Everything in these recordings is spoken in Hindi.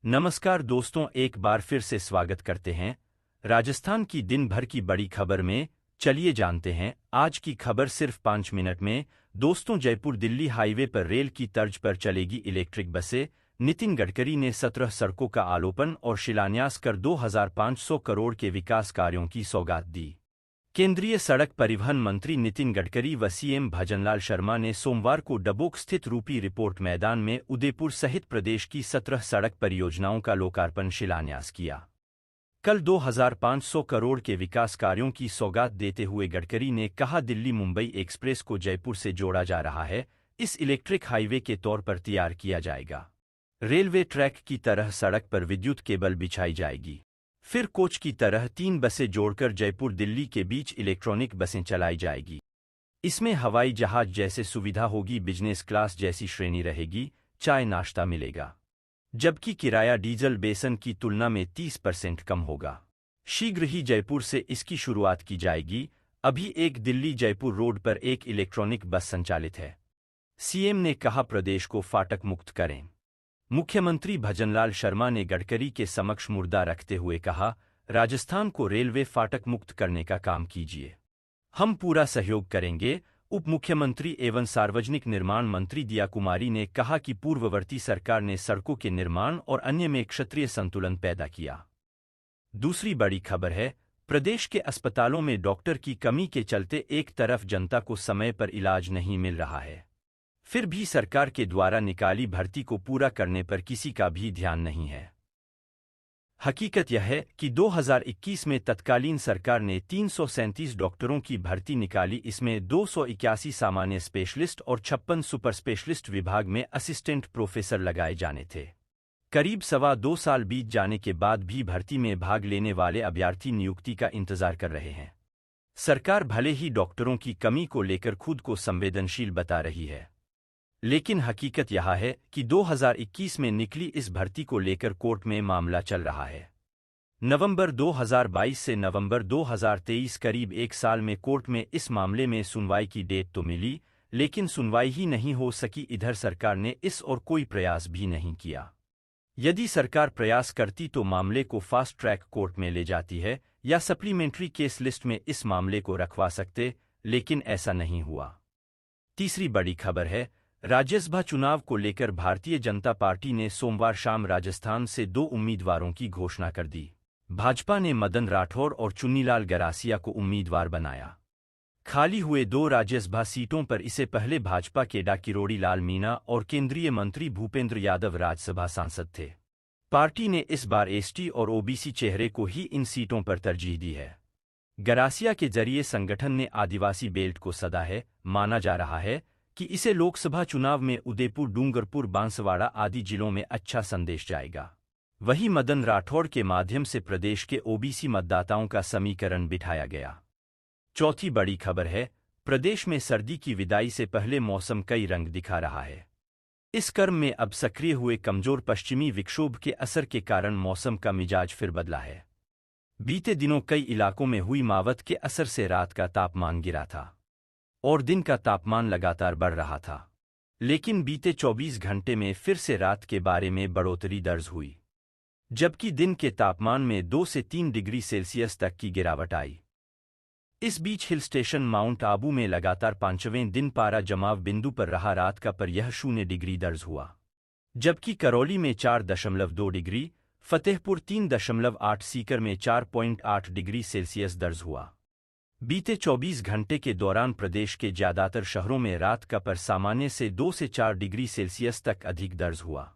नमस्कार दोस्तों, एक बार फिर से स्वागत करते हैं राजस्थान की दिन भर की बड़ी खबर में। चलिए जानते हैं आज की खबर सिर्फ 5 मिनट में। दोस्तों, जयपुर दिल्ली हाईवे पर रेल की तर्ज पर चलेगी इलेक्ट्रिक बसें। नितिन गडकरी ने 17 सड़कों का अवलोकन और शिलान्यास कर 2500 करोड़ के विकास कार्यों की सौगात दी। केंद्रीय सड़क परिवहन मंत्री नितिन गडकरी व सीएम भजनलाल शर्मा ने सोमवार को डबोक स्थित रूपी रिपोर्ट मैदान में उदयपुर सहित प्रदेश की 17 सड़क परियोजनाओं का लोकार्पण शिलान्यास किया। कल 2500 करोड़ के विकास कार्यों की सौगात देते हुए गडकरी ने कहा, दिल्ली मुंबई एक्सप्रेस को जयपुर से जोड़ा जा रहा है। इस इलेक्ट्रिक हाईवे के तौर पर तैयार किया जाएगा। रेलवे ट्रैक की तरह सड़क पर विद्युत केबल बिछाई जाएगी। फिर कोच की तरह 3 बसें जोड़कर जयपुर दिल्ली के बीच इलेक्ट्रॉनिक बसें चलाई जाएगी। इसमें हवाई जहाज जैसे सुविधा होगी, बिजनेस क्लास जैसी श्रेणी रहेगी, चाय नाश्ता मिलेगा। जबकि किराया डीजल बेसन की तुलना में 30% कम होगा। शीघ्र ही जयपुर से इसकी शुरुआत की जाएगी। अभी एक दिल्ली जयपुर रोड पर एक इलेक्ट्रॉनिक बस संचालित है। सीएम ने कहा, प्रदेश को फाटक मुक्त करें। मुख्यमंत्री भजनलाल शर्मा ने गडकरी के समक्ष मुद्दा रखते हुए कहा, राजस्थान को रेलवे फाटक मुक्त करने का काम कीजिए, हम पूरा सहयोग करेंगे। उप मुख्यमंत्री एवं सार्वजनिक निर्माण मंत्री दिया कुमारी ने कहा कि पूर्ववर्ती सरकार ने सड़कों के निर्माण और अन्य में क्षत्रिय संतुलन पैदा किया। दूसरी बड़ी खबर है, प्रदेश के अस्पतालों में डॉक्टर की कमी के चलते एक तरफ जनता को समय पर इलाज नहीं मिल रहा है, फिर भी सरकार के द्वारा निकाली भर्ती को पूरा करने पर किसी का भी ध्यान नहीं है। हकीकत यह है कि 2021 में तत्कालीन सरकार ने 337 डॉक्टरों की भर्ती निकाली। इसमें 281 सामान्य स्पेशलिस्ट और 56 सुपर स्पेशलिस्ट विभाग में असिस्टेंट प्रोफेसर लगाए जाने थे। करीब 2.25 साल बीत जाने के बाद भी भर्ती में भाग लेने वाले अभ्यर्थी नियुक्ति का इंतजार कर रहे हैं। सरकार भले ही डॉक्टरों की कमी को लेकर खुद को संवेदनशील बता रही है, लेकिन हकीकत यह है कि 2021 में निकली इस भर्ती को लेकर कोर्ट में मामला चल रहा है। नवंबर 2022 से नवंबर 2023 करीब 1 साल में कोर्ट में इस मामले में सुनवाई की डेट तो मिली, लेकिन सुनवाई ही नहीं हो सकी। इधर सरकार ने इस और कोई प्रयास भी नहीं किया। यदि सरकार प्रयास करती तो मामले को फास्ट ट्रैक कोर्ट में ले जाती है या सप्लीमेंट्री केस लिस्ट में इस मामले को रखवा सकते, लेकिन ऐसा नहीं हुआ। तीसरी बड़ी खबर है, राज्यसभा चुनाव को लेकर भारतीय जनता पार्टी ने सोमवार शाम राजस्थान से 2 उम्मीदवारों की घोषणा कर दी। भाजपा ने मदन राठौर और चुन्नीलाल गरासिया को उम्मीदवार बनाया। खाली हुए 2 राज्यसभा सीटों पर इससे पहले भाजपा के डा किरोड़ी लाल मीणा और केंद्रीय मंत्री भूपेंद्र यादव राज्यसभा सांसद थे। पार्टी ने इस बार एसटी और ओबीसी चेहरे को ही इन सीटों पर तरजीह दी है। गरासिया के जरिए संगठन ने आदिवासी बेल्ट को सदा है। माना जा रहा है कि इसे लोकसभा चुनाव में उदयपुर, डूंगरपुर, बांसवाड़ा आदि जिलों में अच्छा संदेश जाएगा। वहीं मदन राठौड़ के माध्यम से प्रदेश के ओबीसी मतदाताओं का समीकरण बिठाया गया। चौथी बड़ी खबर है, प्रदेश में सर्दी की विदाई से पहले मौसम कई रंग दिखा रहा है। इस क्रम में अब सक्रिय हुए कमजोर पश्चिमी विक्षोभ के असर के कारण मौसम का मिजाज फिर बदला है। बीते दिनों कई इलाकों में हुई मावठ के असर से रात का तापमान गिरा था और दिन का तापमान लगातार बढ़ रहा था, लेकिन बीते 24 घंटे में फिर से रात के बारे में बढ़ोतरी दर्ज हुई, जबकि दिन के तापमान में 2 से 3 डिग्री सेल्सियस तक की गिरावट आई। इस बीच हिल स्टेशन माउंट आबू में लगातार 5वें दिन पारा जमाव बिंदु पर रहा। रात का पर यह 0 डिग्री दर्ज हुआ, जबकि करौली में 4.2 डिग्री, फतेहपुर 3.8, सीकर में 4.8 डिग्री सेल्सियस दर्ज हुआ। बीते 24 घंटे के दौरान प्रदेश के ज्यादातर शहरों में रात का पर सामान्य से 2 से 4 डिग्री सेल्सियस तक अधिक दर्ज हुआ।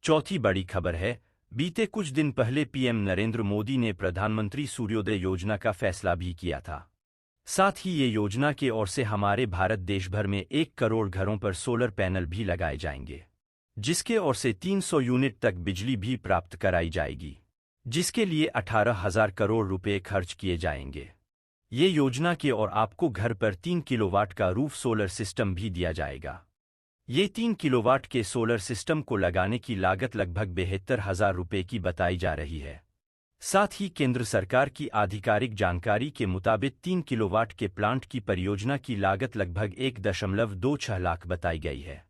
चौथी बड़ी खबर है, बीते कुछ दिन पहले पीएम नरेंद्र मोदी ने प्रधानमंत्री सूर्योदय योजना का फैसला भी किया था। साथ ही ये योजना के ओर से हमारे भारत देश भर में 1 करोड़ घरों पर सोलर पैनल भी लगाए जाएंगे, जिसके ओर से 300 यूनिट तक बिजली भी प्राप्त कराई जाएगी, जिसके लिए 18,000 करोड़ रुपए खर्च किए जाएंगे। ये योजना के और आपको घर पर 3 किलोवाट का रूफ सोलर सिस्टम भी दिया जाएगा। ये 3 किलोवाट के सोलर सिस्टम को लगाने की लागत लगभग 72,000 रुपये की बताई जा रही है। साथ ही केंद्र सरकार की आधिकारिक जानकारी के मुताबिक 3 किलोवाट के प्लांट की परियोजना की लागत लगभग 1.26 लाख बताई गई है।